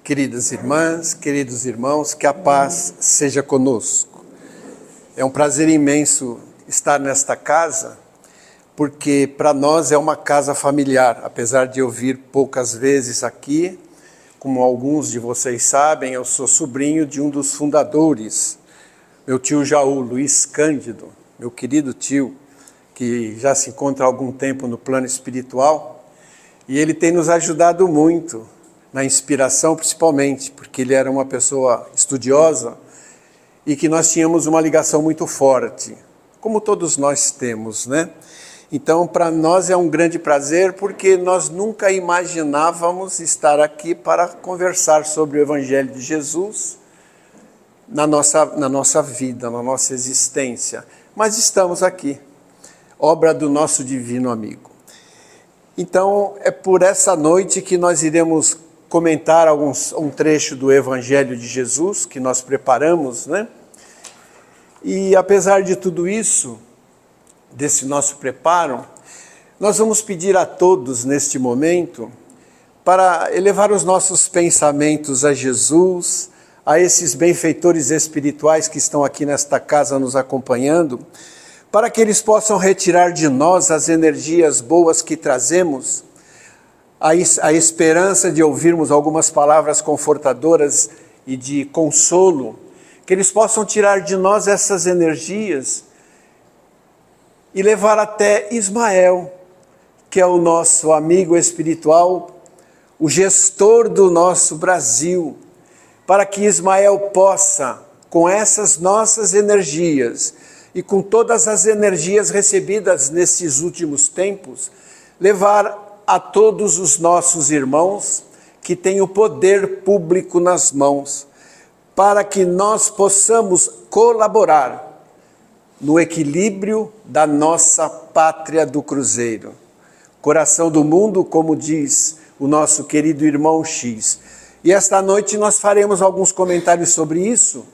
Queridas irmãs, queridos irmãos, que a paz seja conosco. É um prazer imenso estar nesta casa, porque para nós é uma casa familiar, apesar de eu vir poucas vezes aqui. Como alguns de vocês sabem, eu sou sobrinho de um dos fundadores, meu tio Jaú, Luiz Cândido, meu querido tio, que já se encontra há algum tempo no plano espiritual, e ele tem nos ajudado muito na inspiração, principalmente, porque ele era uma pessoa estudiosa e que nós tínhamos uma ligação muito forte, como todos nós temos, né? Então, para nós é um grande prazer, porque nós nunca imaginávamos estar aqui para conversar sobre o Evangelho de Jesus na nossa vida, na nossa existência. Mas estamos aqui, obra do nosso divino amigo. Então, é por essa noite que nós iremos comentar um trecho do Evangelho de Jesus, que nós preparamos, né? E apesar de tudo isso, desse nosso preparo, nós vamos pedir a todos neste momento para elevar os nossos pensamentos a Jesus, a esses benfeitores espirituais que estão aqui nesta casa nos acompanhando, para que eles possam retirar de nós as energias boas que trazemos, a esperança de ouvirmos algumas palavras confortadoras e de consolo, que eles possam tirar de nós essas energias e levar até Ismael, que é o nosso amigo espiritual, o gestor do nosso Brasil, para que Ismael possa, com essas nossas energias e com todas as energias recebidas nesses últimos tempos, levar a todos os nossos irmãos que têm o poder público nas mãos, para que nós possamos colaborar no equilíbrio da nossa pátria do Cruzeiro. Coração do mundo, como diz o nosso querido irmão X. E esta noite nós faremos alguns comentários sobre isso,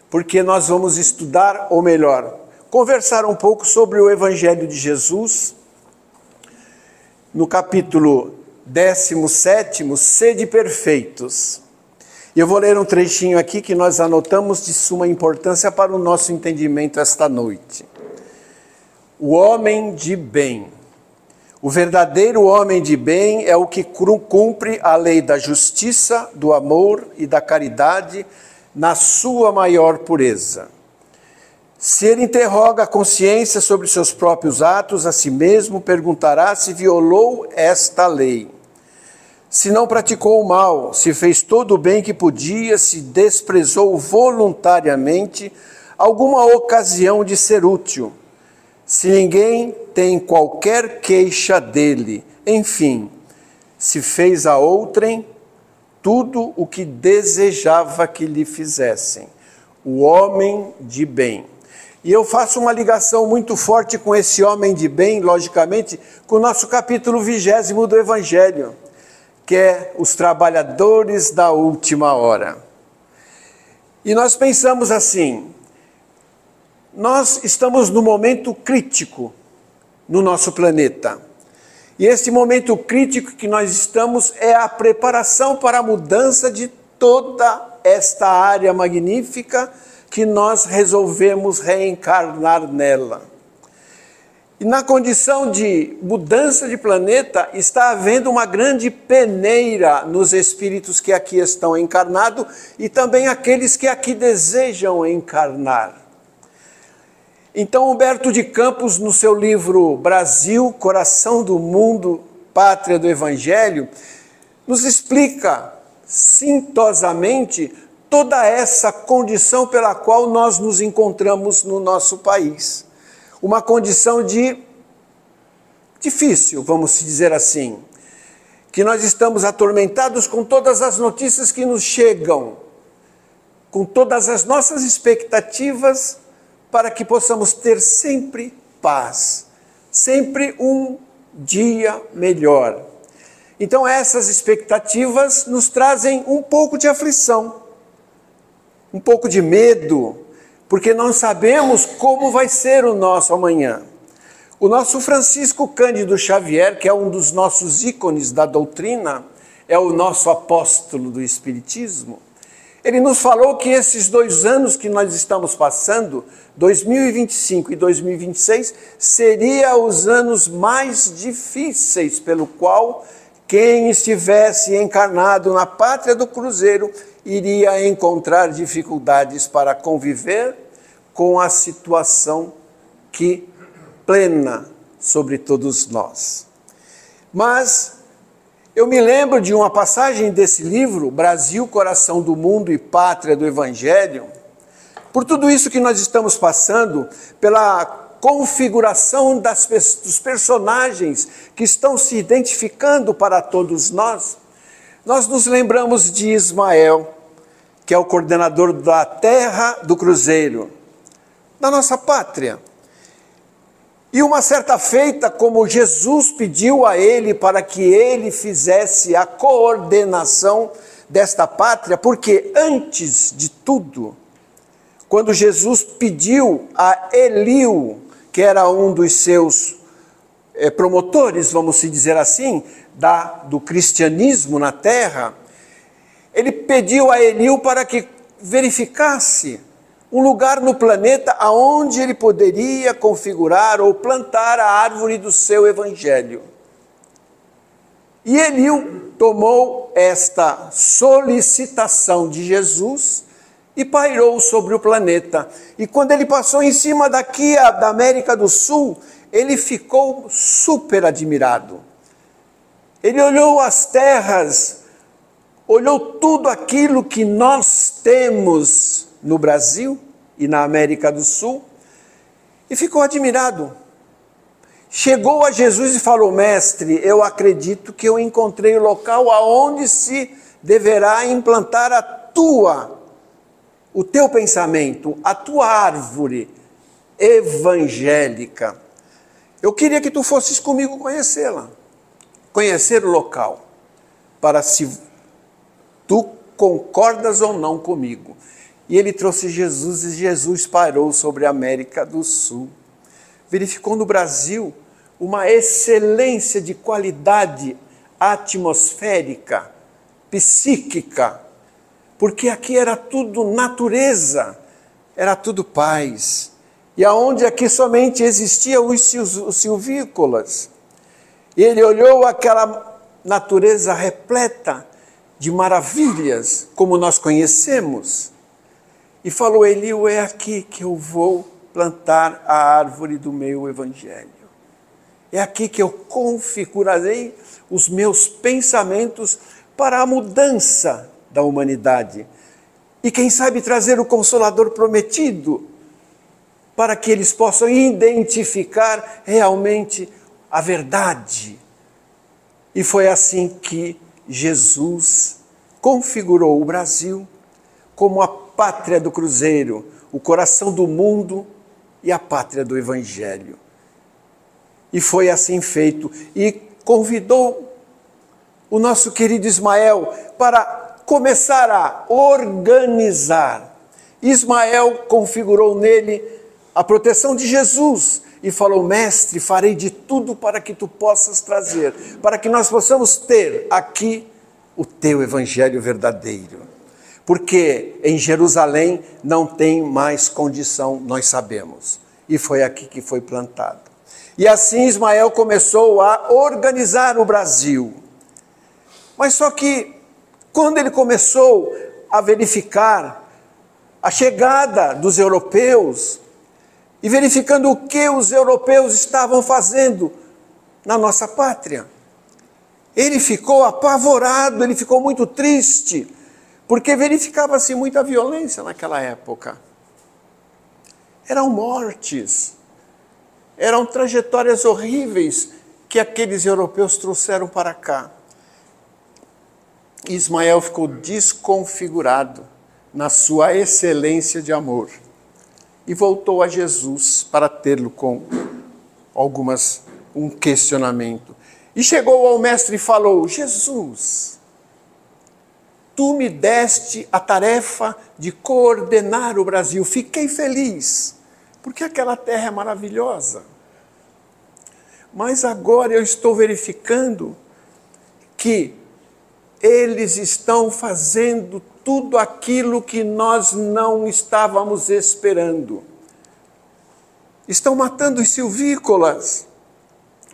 porque nós vamos estudar, ou melhor, conversar um pouco sobre o Evangelho de Jesus, no capítulo 17, Sede Perfeitos. E eu vou ler um trechinho aqui que nós anotamos de suma importância para o nosso entendimento esta noite. O homem de bem. O verdadeiro homem de bem é o que cumpre a lei da justiça, do amor e da caridade na sua maior pureza. Se ele interroga a consciência sobre seus próprios atos, a si mesmo perguntará se violou esta lei. Se não praticou o mal, se fez todo o bem que podia, se desprezou voluntariamente alguma ocasião de ser útil, se ninguém tem qualquer queixa dele, enfim, se fez a outrem tudo o que desejava que lhe fizessem, o homem de bem. E eu faço uma ligação muito forte com esse homem de bem, logicamente, com o nosso capítulo 20 do Evangelho, que é os trabalhadores da última hora. E nós pensamos assim, nós estamos num momento crítico no nosso planeta. E esse momento crítico que nós estamos é a preparação para a mudança de toda esta área magnífica que nós resolvemos reencarnar nela. E na condição de mudança de planeta, está havendo uma grande peneira nos espíritos que aqui estão encarnados e também aqueles que aqui desejam encarnar. Então, Humberto de Campos, no seu livro Brasil, Coração do Mundo, Pátria do Evangelho, nos explica cintosamente toda essa condição pela qual nós nos encontramos no nosso país. Uma condição difícil, vamos dizer assim, que nós estamos atormentados com todas as notícias que nos chegam, com todas as nossas expectativas para que possamos ter sempre paz, sempre um dia melhor. Então essas expectativas nos trazem um pouco de aflição, um pouco de medo, porque não sabemos como vai ser o nosso amanhã. O nosso Francisco Cândido Xavier, que é um dos nossos ícones da doutrina, é o nosso apóstolo do Espiritismo. Ele nos falou que esses 2 anos que nós estamos passando, 2025 e 2026, seriam os anos mais difíceis, pelo qual quem estivesse encarnado na pátria do cruzeiro iria encontrar dificuldades para conviver com a situação que plena sobre todos nós. Mas eu me lembro de uma passagem desse livro, Brasil, Coração do Mundo e Pátria do Evangelho, por tudo isso que nós estamos passando, pela configuração dos personagens que estão se identificando para todos nós, nós nos lembramos de Ismael, que é o coordenador da terra do cruzeiro, da nossa pátria. E uma certa feita, como Jesus pediu a ele para que ele fizesse a coordenação desta pátria, porque antes de tudo, quando Jesus pediu a Eliú, que era um dos seus promotores, vamos se dizer assim, do cristianismo na terra, ele pediu a Eliú para que verificasse um lugar no planeta aonde ele poderia configurar ou plantar a árvore do seu evangelho. E Eliú tomou esta solicitação de Jesus e pairou sobre o planeta. E quando ele passou em cima daqui da América do Sul, ele ficou super admirado. Ele olhou as terras, olhou tudo aquilo que nós temos no Brasil e na América do Sul, e ficou admirado. Chegou a Jesus e falou: mestre, eu acredito que eu encontrei o local aonde se deverá implantar o teu pensamento, a tua árvore evangélica. Eu queria que tu fosses comigo conhecê-la, conhecer o local, para se tu concordas ou não comigo. E ele trouxe Jesus, e Jesus parou sobre a América do Sul. Verificou no Brasil uma excelência de qualidade atmosférica, psíquica, porque aqui era tudo natureza, era tudo paz. E aonde aqui somente existiam os silvícolas. E ele olhou aquela natureza repleta de maravilhas, como nós conhecemos, e falou: Eliú, é aqui que eu vou plantar a árvore do meu evangelho. É aqui que eu configurarei os meus pensamentos para a mudança da humanidade. E quem sabe trazer o Consolador prometido, para que eles possam identificar realmente a verdade. E foi assim que Jesus configurou o Brasil como a pátria do cruzeiro, o coração do mundo e a pátria do evangelho. E foi assim feito, e convidou o nosso querido Ismael para começar a organizar. Ismael configurou nele a proteção de Jesus e falou: mestre, farei de tudo para que tu possas trazer, para que nós possamos ter aqui o teu evangelho verdadeiro. Porque em Jerusalém não tem mais condição, nós sabemos. E foi aqui que foi plantado. E assim Ismael começou a organizar o Brasil. Mas só que, quando ele começou a verificar a chegada dos europeus, e verificando o que os europeus estavam fazendo na nossa pátria, ele ficou apavorado, ele ficou muito triste, porque verificava-se muita violência naquela época. Eram mortes, eram trajetórias horríveis que aqueles europeus trouxeram para cá. Ismael ficou desconfigurado na sua excelência de amor e voltou a Jesus para tê-lo com um questionamento. E chegou ao mestre e falou: Jesus, tu me deste a tarefa de coordenar o Brasil. Fiquei feliz, porque aquela terra é maravilhosa. Mas agora eu estou verificando que eles estão fazendo tudo aquilo que nós não estávamos esperando. Estão matando os silvícolas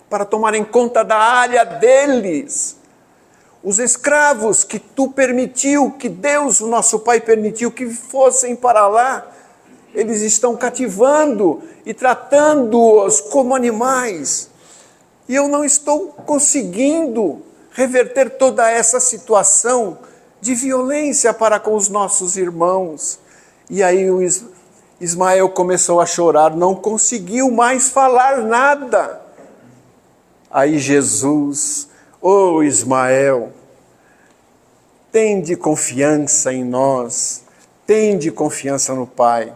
para tomarem conta da área deles. Os escravos que tu permitiu, que Deus, o nosso Pai, permitiu que fossem para lá, eles estão cativando e tratando-os como animais. E eu não estou conseguindo reverter toda essa situação de violência para com os nossos irmãos. E aí o Ismael começou a chorar, não conseguiu mais falar nada. Aí Jesus, Ismael, tende confiança em nós, tende confiança no Pai.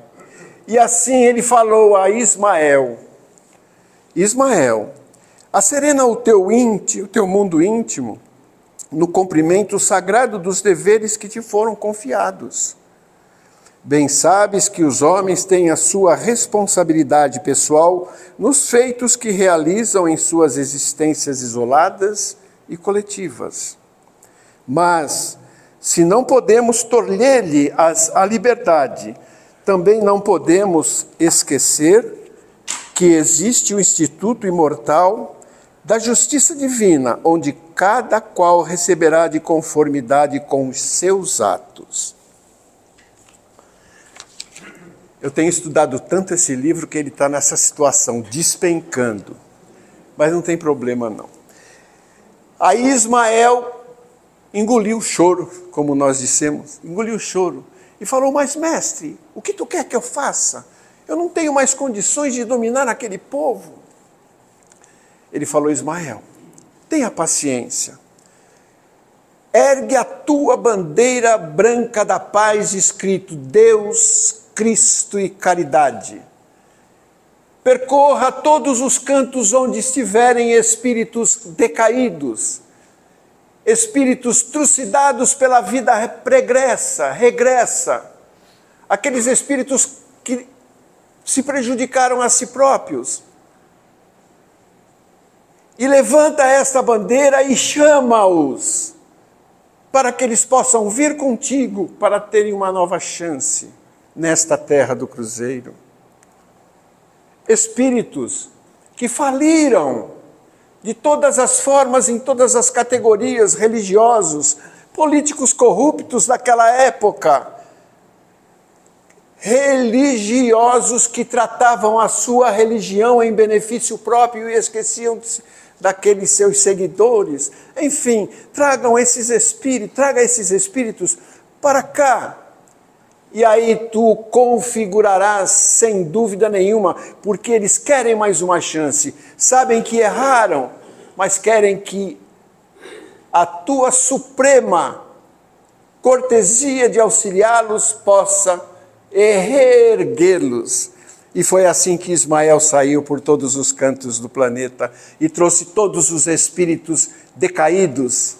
E assim ele falou a Ismael: Ismael, acerena o teu mundo íntimo no cumprimento sagrado dos deveres que te foram confiados. Bem sabes que os homens têm a sua responsabilidade pessoal nos feitos que realizam em suas existências isoladas e coletivas. Mas, se não podemos tolher-lhe a liberdade, também não podemos esquecer que existe o Instituto Imortal da Justiça Divina, onde cada qual receberá de conformidade com os seus atos. Eu tenho estudado tanto esse livro que ele está nessa situação, despencando. Mas não tem problema não. Aí Ismael engoliu o choro, como nós dissemos, engoliu o choro. E falou: mas mestre, o que tu quer que eu faça? Eu não tenho mais condições de dominar aquele povo. Ele falou: Ismael, tenha paciência. Ergue a tua bandeira branca da paz, escrito Deus, Cristo e caridade. Percorra todos os cantos onde estiverem espíritos decaídos, espíritos trucidados pela vida regressa, aqueles espíritos que se prejudicaram a si próprios. E levanta esta bandeira e chama-os, para que eles possam vir contigo, para terem uma nova chance nesta terra do Cruzeiro. Espíritos que faliram de todas as formas, em todas as categorias, religiosos, políticos corruptos daquela época, religiosos que tratavam a sua religião em benefício próprio e esqueciam daqueles seus seguidores. Enfim, traga esses espíritos para cá. E aí tu configurarás sem dúvida nenhuma, porque eles querem mais uma chance, sabem que erraram, mas querem que a tua suprema cortesia de auxiliá-los possa reerguê-los. E foi assim que Ismael saiu por todos os cantos do planeta e trouxe todos os espíritos decaídos,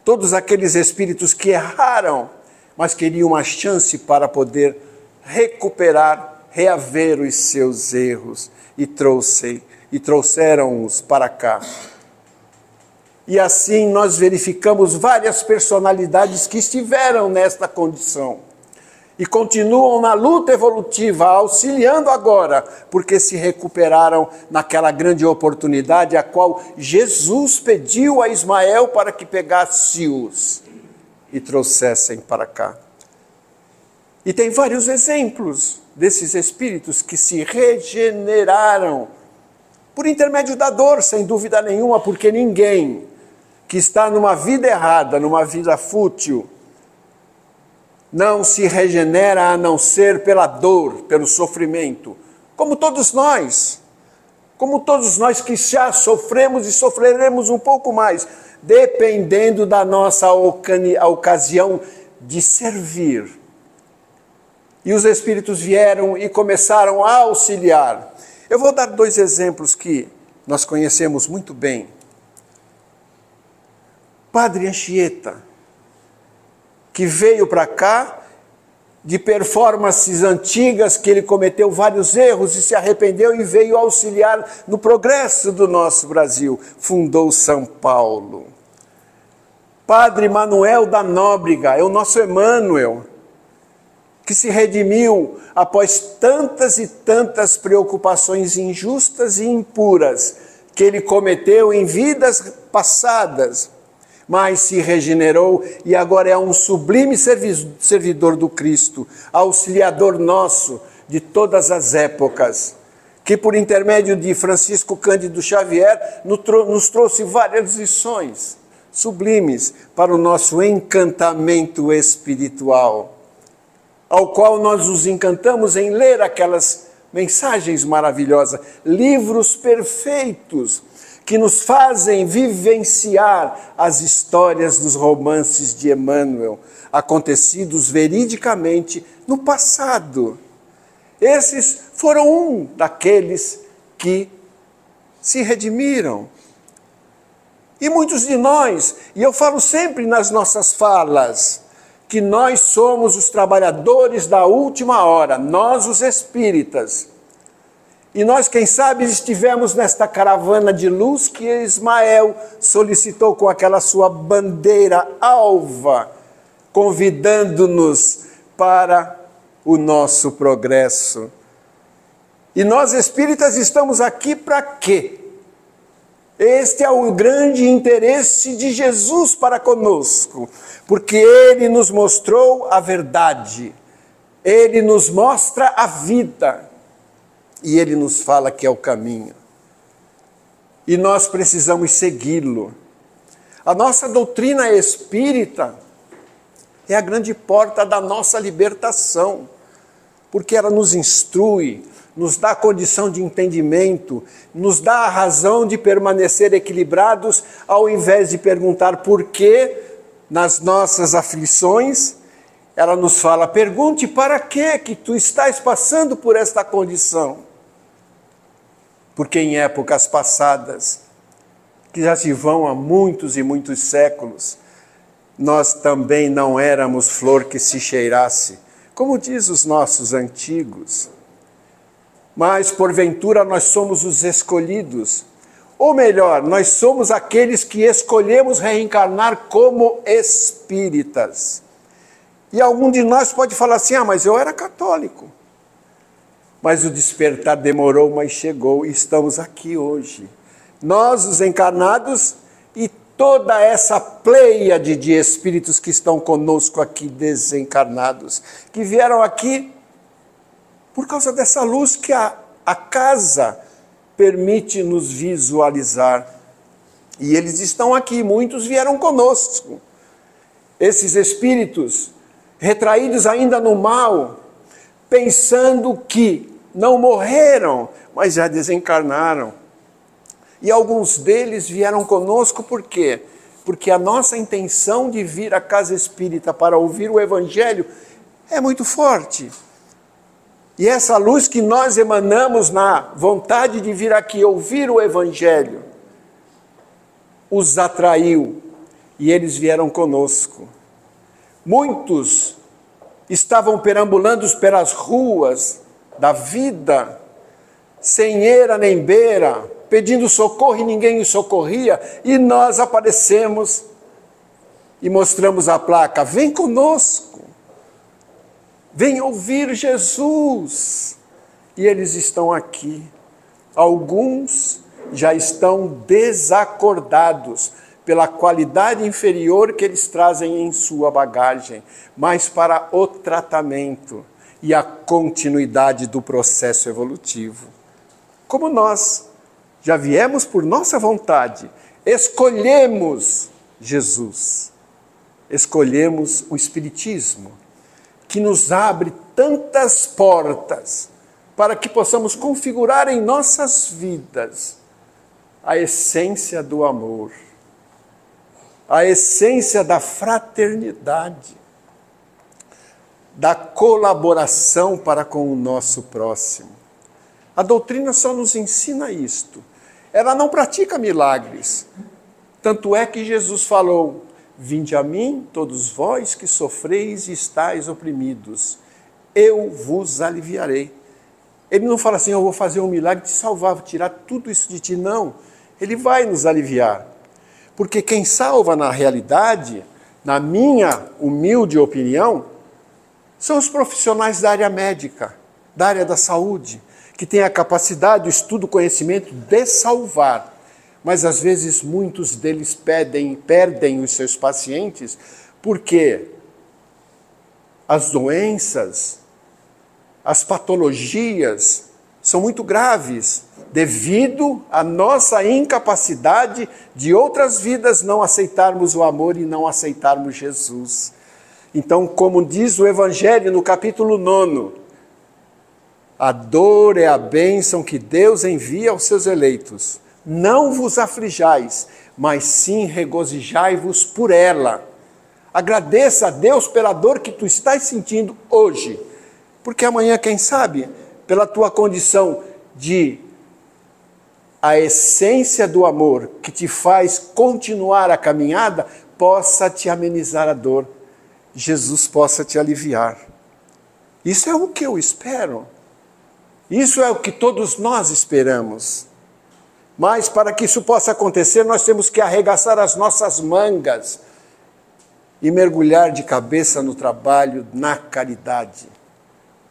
todos aqueles espíritos que erraram, mas queriam uma chance para poder recuperar, reaver os seus erros, e trouxeram-os para cá. E assim nós verificamos várias personalidades que estiveram nesta condição e continuam na luta evolutiva, auxiliando agora, porque se recuperaram naquela grande oportunidade a qual Jesus pediu a Ismael para que pegasse-os e trouxessem para cá. E tem vários exemplos desses espíritos que se regeneraram por intermédio da dor, sem dúvida nenhuma, porque ninguém que está numa vida errada, numa vida fútil, não se regenera a não ser pela dor, pelo sofrimento, como todos nós que já sofremos e sofreremos um pouco mais, dependendo da nossa ocasião de servir. E os espíritos vieram e começaram a auxiliar. Eu vou dar 2 exemplos que nós conhecemos muito bem. Padre Anchieta, que veio para cá de performances antigas, que ele cometeu vários erros e se arrependeu e veio auxiliar no progresso do nosso Brasil. Fundou São Paulo. Padre Manuel da Nóbrega, é o nosso Emmanuel, que se redimiu após tantas e tantas preocupações injustas e impuras que ele cometeu em vidas passadas, mas se regenerou e agora é um sublime servidor do Cristo, auxiliador nosso de todas as épocas, que por intermédio de Francisco Cândido Xavier nos trouxe várias lições sublimes para o nosso encantamento espiritual, ao qual nós nos encantamos em ler aquelas mensagens maravilhosas, livros perfeitos, que nos fazem vivenciar as histórias dos romances de Emmanuel, acontecidos veridicamente no passado. Esses foram um daqueles que se redimiram. E muitos de nós, e eu falo sempre nas nossas falas, que nós somos os trabalhadores da última hora, nós os espíritas. E nós, quem sabe, estivemos nesta caravana de luz que Ismael solicitou com aquela sua bandeira alva, convidando-nos para o nosso progresso. E nós espíritas estamos aqui para quê? Este é o grande interesse de Jesus para conosco, porque Ele nos mostrou a verdade, Ele nos mostra a vida, e Ele nos fala que é o caminho. E nós precisamos segui-lo. A nossa doutrina espírita é a grande porta da nossa libertação, porque ela nos instrui, nos dá condição de entendimento, nos dá a razão de permanecer equilibrados, ao invés de perguntar por quê nas nossas aflições. Ela nos fala, pergunte para quê que tu estás passando por esta condição. Porque em épocas passadas, que já se vão há muitos e muitos séculos, nós também não éramos flor que se cheirasse, como diz os nossos antigos. Mas, porventura, nós somos os escolhidos. Ou melhor, nós somos aqueles que escolhemos reencarnar como espíritas. E algum de nós pode falar assim, mas eu era católico. Mas o despertar demorou, mas chegou e estamos aqui hoje. Nós, os encarnados, e toda essa pleiade de espíritos que estão conosco aqui desencarnados, que vieram aqui por causa dessa luz que a casa permite nos visualizar. E eles estão aqui, muitos vieram conosco. Esses espíritos, retraídos ainda no mal, pensando que não morreram, mas já desencarnaram. E alguns deles vieram conosco por quê? Porque a nossa intenção de vir à casa espírita para ouvir o Evangelho é muito forte. E essa luz que nós emanamos na vontade de vir aqui ouvir o Evangelho, os atraiu e eles vieram conosco. Muitos estavam perambulando pelas ruas da vida, sem eira nem beira, pedindo socorro e ninguém os socorria, e nós aparecemos e mostramos a placa, vem conosco, vem ouvir Jesus. E eles estão aqui. Alguns já estão desacordados pela qualidade inferior que eles trazem em sua bagagem, mas para o tratamento e a continuidade do processo evolutivo. Como nós já viemos por nossa vontade, escolhemos Jesus, escolhemos o Espiritismo, que nos abre tantas portas para que possamos configurar em nossas vidas a essência do amor, a essência da fraternidade, da colaboração para com o nosso próximo. A doutrina só nos ensina isto. Ela não pratica milagres. Tanto é que Jesus falou, vinde a mim, todos vós que sofreis e estáis oprimidos, eu vos aliviarei. Ele não fala assim, eu vou fazer um milagre de salvar, vou tirar tudo isso de ti, não. Ele vai nos aliviar. Porque quem salva na realidade, na minha humilde opinião, são os profissionais da área médica, da área da saúde, que têm a capacidade, o estudo, o conhecimento de salvar. Mas às vezes muitos deles perdem os seus pacientes porque as doenças, as patologias são muito graves devido à nossa incapacidade de outras vidas não aceitarmos o amor e não aceitarmos Jesus. Então, como diz o Evangelho no capítulo 9, a dor é a bênção que Deus envia aos seus eleitos. Não vos aflijais, mas sim regozijai-vos por ela. Agradeça a Deus pela dor que tu estás sentindo hoje, porque amanhã, quem sabe, pela tua condição de a essência do amor que te faz continuar a caminhada, possa te amenizar a dor. Jesus possa te aliviar. Isso é o que eu espero. Isso é o que todos nós esperamos. Mas para que isso possa acontecer, nós temos que arregaçar as nossas mangas e mergulhar de cabeça no trabalho, na caridade.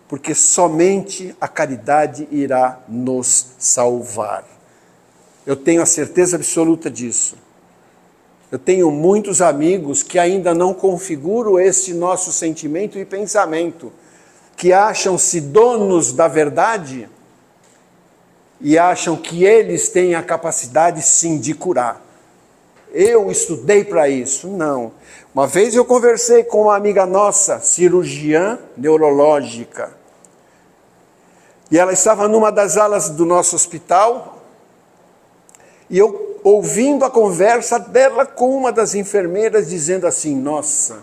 Porque somente a caridade irá nos salvar. Eu tenho a certeza absoluta disso. Eu tenho muitos amigos que ainda não configuram esse nosso sentimento e pensamento, que acham-se donos da verdade e acham que eles têm a capacidade, sim, de curar. Eu estudei para isso. Não. Uma vez eu conversei com uma amiga nossa, cirurgiã neurológica, e ela estava numa das alas do nosso hospital, e eu, ouvindo a conversa dela com uma das enfermeiras, dizendo assim: nossa,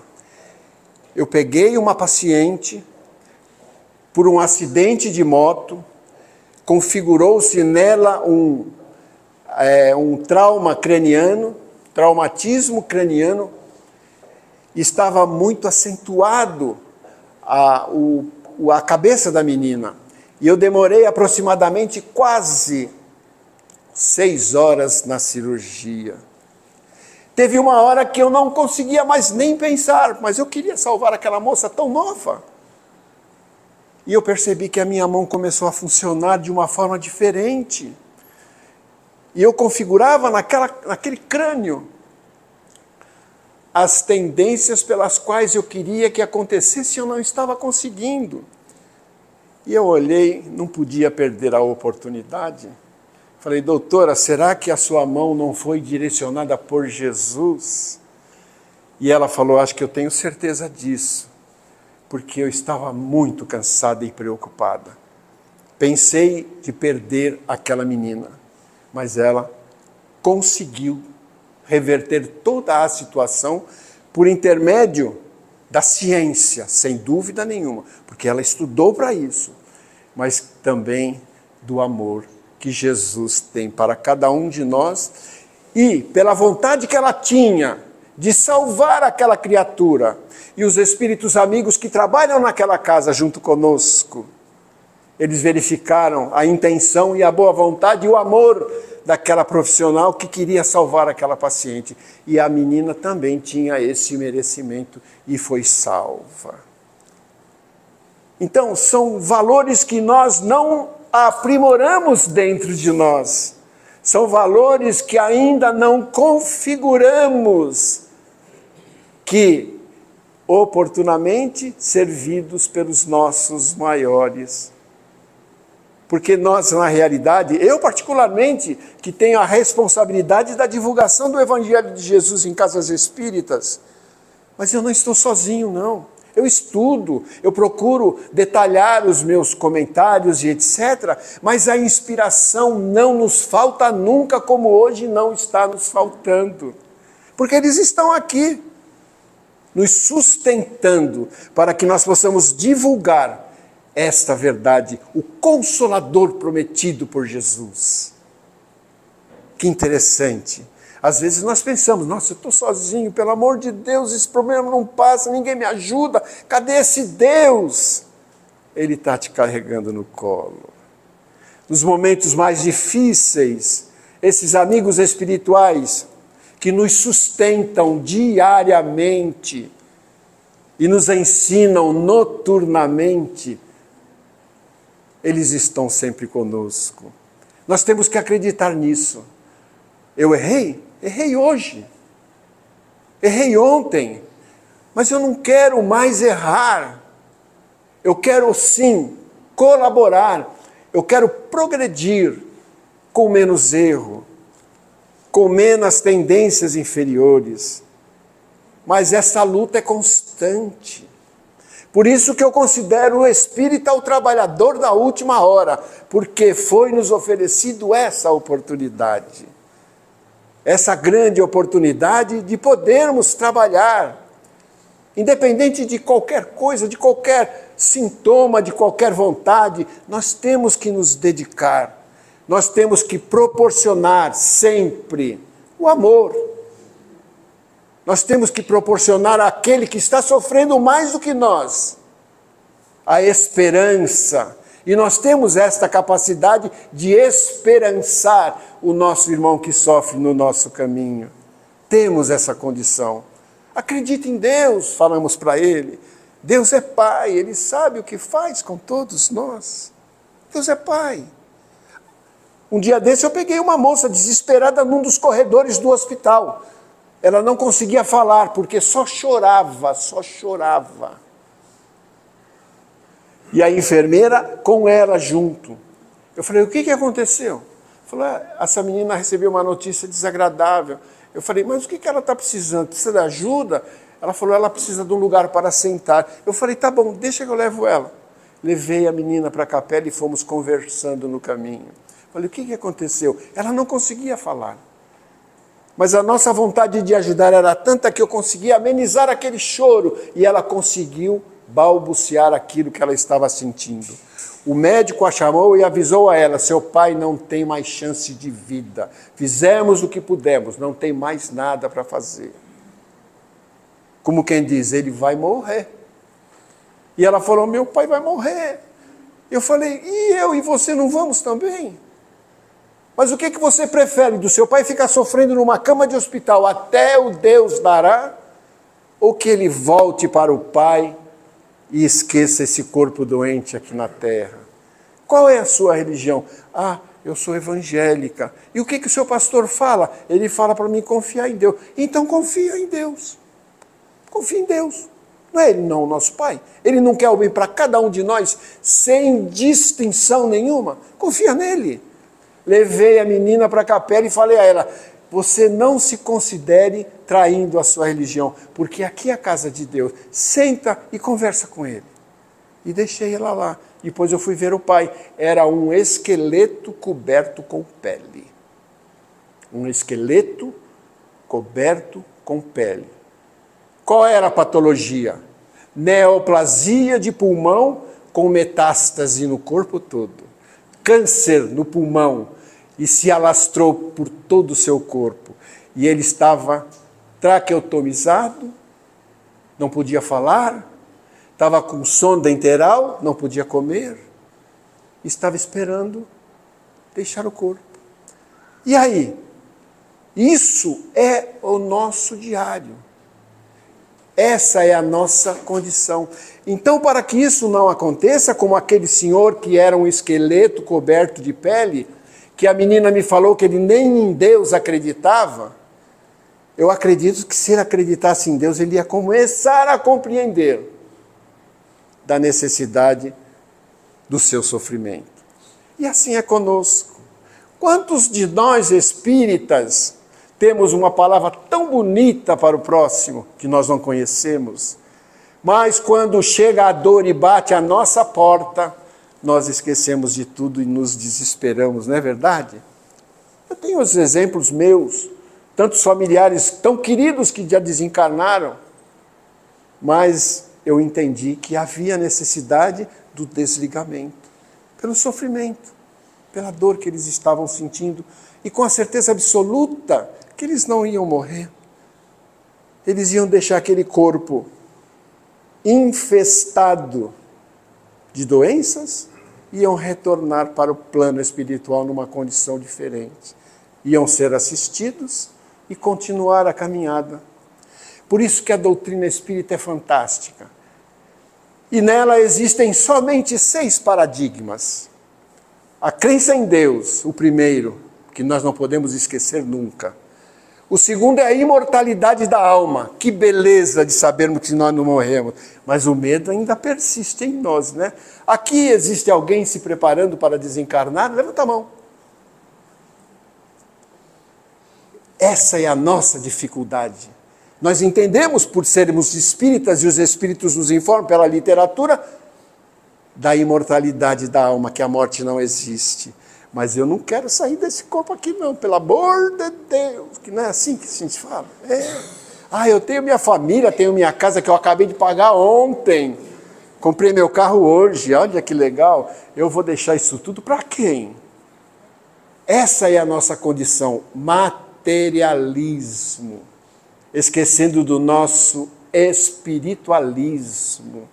eu peguei uma paciente por um acidente de moto, configurou-se nela um trauma craniano, traumatismo craniano, estava muito acentuado a cabeça da menina. E eu demorei aproximadamente quase 6 horas na cirurgia. Teve uma hora que eu não conseguia mais nem pensar, mas eu queria salvar aquela moça tão nova. E eu percebi que a minha mão começou a funcionar de uma forma diferente. E eu configurava naquele crânio as tendências pelas quais eu queria que acontecesse e eu não estava conseguindo. E eu olhei, não podia perder a oportunidade. Falei: doutora, será que a sua mão não foi direcionada por Jesus? E ela falou: acho que eu tenho certeza disso, porque eu estava muito cansada e preocupada. Pensei de perder aquela menina, mas ela conseguiu reverter toda a situação por intermédio da ciência, sem dúvida nenhuma, porque ela estudou para isso, mas também do amor que Jesus tem para cada um de nós e pela vontade que ela tinha de salvar aquela criatura. E os espíritos amigos que trabalham naquela casa junto conosco, eles verificaram a intenção e a boa vontade e o amor daquela profissional que queria salvar aquela paciente. E a menina também tinha esse merecimento e foi salva. Então, são valores que nós não aprimoramos dentro de nós. São valores que ainda não configuramos, que oportunamente servidos pelos nossos maiores. Porque nós, na realidade, eu particularmente, que tenho a responsabilidade da divulgação do Evangelho de Jesus em casas espíritas, mas eu não estou sozinho, não. Eu estudo, eu procuro detalhar os meus comentários e etc., mas a inspiração não nos falta nunca, como hoje não está nos faltando. Porque eles estão aqui, nos sustentando, para que nós possamos divulgar esta verdade, o Consolador prometido por Jesus. Que interessante. Às vezes nós pensamos: nossa, eu estou sozinho, pelo amor de Deus, esse problema não passa, ninguém me ajuda, cadê esse Deus? Ele está te carregando no colo. Nos momentos mais difíceis, esses amigos espirituais que nos sustentam diariamente e nos ensinam noturnamente, eles estão sempre conosco. Nós temos que acreditar nisso. Eu errei hoje, errei ontem, mas eu não quero mais errar. Eu quero sim colaborar, eu quero progredir com menos erro, com menos tendências inferiores. Mas essa luta é constante. Por isso que eu considero o espírita o trabalhador da última hora, porque foi nos oferecido essa oportunidade. Essa grande oportunidade de podermos trabalhar, independente de qualquer coisa, de qualquer sintoma, de qualquer vontade, nós temos que nos dedicar, nós temos que proporcionar sempre o amor. Nós temos que proporcionar àquele que está sofrendo mais do que nós a esperança. E nós temos esta capacidade de esperançar o nosso irmão que sofre no nosso caminho. Temos essa condição. Acredite em Deus, falamos para ele. Deus é Pai, Ele sabe o que faz com todos nós. Deus é Pai. Um dia desse eu peguei uma moça desesperada num dos corredores do hospital. Ela não conseguia falar, porque só chorava. E a enfermeira com ela junto. Eu falei, o que aconteceu? Falou, essa menina recebeu uma notícia desagradável. Eu falei, mas o que ela está precisando? Precisa de ajuda? Ela falou, ela precisa de um lugar para sentar. Eu falei, tá bom, deixa que eu levo ela. Levei a menina para a capela e fomos conversando no caminho. Falei, o que aconteceu? Ela não conseguia falar. Mas a nossa vontade de ajudar era tanta que eu consegui amenizar aquele choro e ela conseguiu balbuciar aquilo que ela estava sentindo. O médico a chamou e avisou a ela, seu pai não tem mais chance de vida. Fizemos o que pudemos, não tem mais nada para fazer. Como quem diz, ele vai morrer. E ela falou, meu pai vai morrer. Eu falei, e eu e você não vamos também? Mas o que você prefere, do seu pai ficar sofrendo numa cama de hospital até o Deus dará, ou que ele volte para o Pai e esqueça esse corpo doente aqui na terra? Qual é a sua religião? Ah, eu sou evangélica. E o que o seu pastor fala? Ele fala para mim confiar em Deus. Então confia em Deus. Confia em Deus. Não é Ele não o nosso Pai? Ele não quer o bem para cada um de nós, sem distinção nenhuma? Confia nele. Levei a menina para a capela e falei a ela, você não se considere traindo a sua religião, porque aqui é a casa de Deus. Senta e conversa com ele. E deixei ela lá. Depois eu fui ver o pai. Era um esqueleto coberto com pele. Um esqueleto coberto com pele. Qual era a patologia? Neoplasia de pulmão com metástase no corpo todo. Câncer no pulmão. E se alastrou por todo o seu corpo. E ele estava traqueotomizado, não podia falar, estava com sonda enteral, não podia comer, estava esperando deixar o corpo. E aí? Isso é o nosso diário. Essa é a nossa condição. Então, para que isso não aconteça, como aquele senhor que era um esqueleto coberto de pele, que a menina me falou que ele nem em Deus acreditava, eu acredito que se ele acreditasse em Deus, ele ia começar a compreender da necessidade do seu sofrimento. E assim é conosco. Quantos de nós espíritas temos uma palavra tão bonita para o próximo, que nós não conhecemos, mas quando chega a dor e bate à nossa porta, nós esquecemos de tudo e nos desesperamos, não é verdade? Eu tenho os exemplos meus, tantos familiares tão queridos que já desencarnaram, mas eu entendi que havia necessidade do desligamento, pelo sofrimento, pela dor que eles estavam sentindo, e com a certeza absoluta que eles não iam morrer. Eles iam deixar aquele corpo infestado de doenças, iam retornar para o plano espiritual numa condição diferente. Iam ser assistidos e continuar a caminhada. Por isso que a doutrina espírita é fantástica. E nela existem somente 6 paradigmas. A crença em Deus, o primeiro, que nós não podemos esquecer nunca. O segundo é a imortalidade da alma. Que beleza de sabermos que nós não morremos. Mas o medo ainda persiste em nós, né? Aqui existe alguém se preparando para desencarnar? Levanta a mão. Essa é a nossa dificuldade. Nós entendemos, por sermos espíritas, e os espíritos nos informam pela literatura, da imortalidade da alma, que a morte não existe. Mas eu não quero sair desse corpo aqui não, pelo amor de Deus, que não é assim que a gente fala. Eu tenho minha família, tenho minha casa que eu acabei de pagar ontem, comprei meu carro hoje, olha que legal, eu vou deixar isso tudo para quem? Essa é a nossa condição, materialismo, esquecendo do nosso espiritualismo.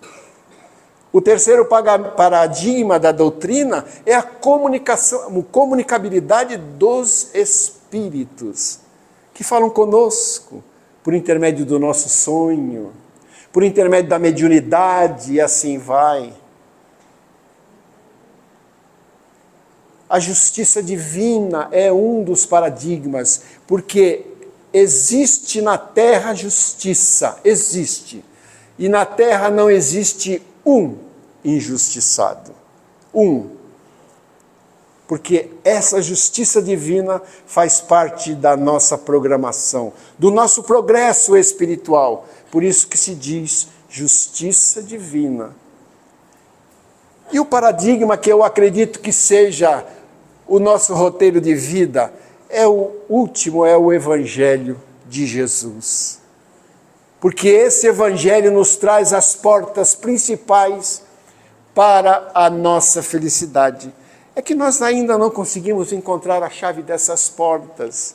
O terceiro paradigma da doutrina é a comunicabilidade dos espíritos, que falam conosco por intermédio do nosso sonho, por intermédio da mediunidade, e assim vai. A justiça divina é um dos paradigmas, porque existe na terra justiça, existe. E na terra não existe um injustiçado. Porque essa justiça divina faz parte da nossa programação, do nosso progresso espiritual. Por isso que se diz justiça divina. E o paradigma que eu acredito que seja o nosso roteiro de vida é o último, é o Evangelho de Jesus. Porque esse Evangelho nos traz as portas principais para a nossa felicidade. É que nós ainda não conseguimos encontrar a chave dessas portas.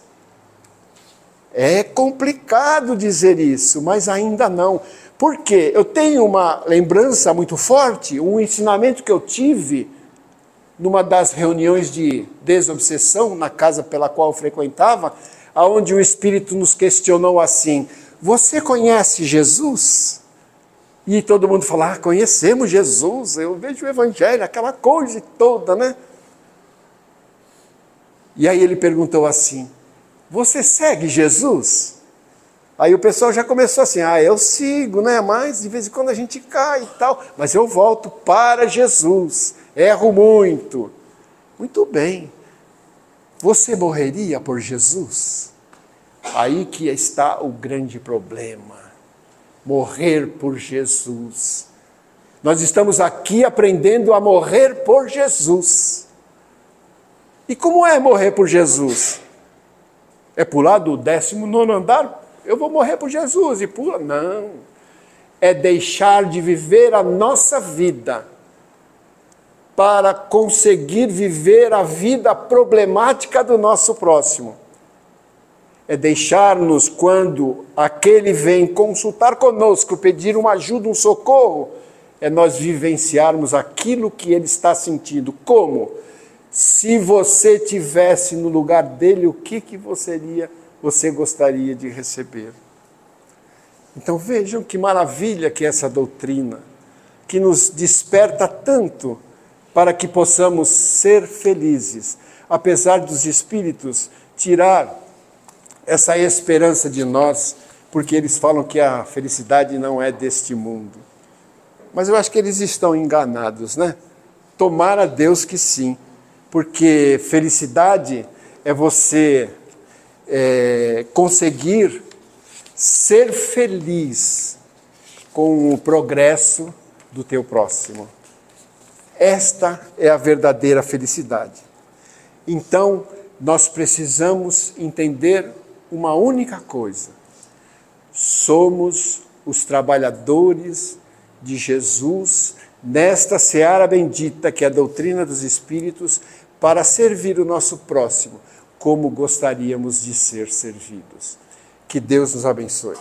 É complicado dizer isso, mas ainda não. Por quê? Eu tenho uma lembrança muito forte, um ensinamento que eu tive numa das reuniões de desobsessão, na casa pela qual eu frequentava, onde o Espírito nos questionou assim: você conhece Jesus? E todo mundo fala, conhecemos Jesus, eu vejo o Evangelho, aquela coisa toda, né? E aí ele perguntou assim, você segue Jesus? Aí o pessoal já começou assim, eu sigo, né? Mas de vez em quando a gente cai e tal, mas eu volto para Jesus, erro muito. Muito bem, você morreria por Jesus? Aí que está o grande problema, morrer por Jesus. Nós estamos aqui aprendendo a morrer por Jesus. E como é morrer por Jesus? É pular do 19º andar? Eu vou morrer por Jesus e pula? Não. É deixar de viver a nossa vida para conseguir viver a vida problemática do nosso próximo. É deixar-nos, quando aquele vem consultar conosco, pedir uma ajuda, um socorro, é nós vivenciarmos aquilo que ele está sentindo. Como? Se você tivesse no lugar dele, o que você gostaria de receber? Então vejam que maravilha que é essa doutrina, que nos desperta tanto para que possamos ser felizes, apesar dos espíritos tirar essa esperança de nós, porque eles falam que a felicidade não é deste mundo. Mas eu acho que eles estão enganados, né? Tomara Deus que sim, porque felicidade é você conseguir ser feliz com o progresso do teu próximo. Esta é a verdadeira felicidade. Então, nós precisamos entender uma única coisa. Somos os trabalhadores de Jesus nesta seara bendita que é a doutrina dos Espíritos para servir o nosso próximo como gostaríamos de ser servidos. Que Deus nos abençoe.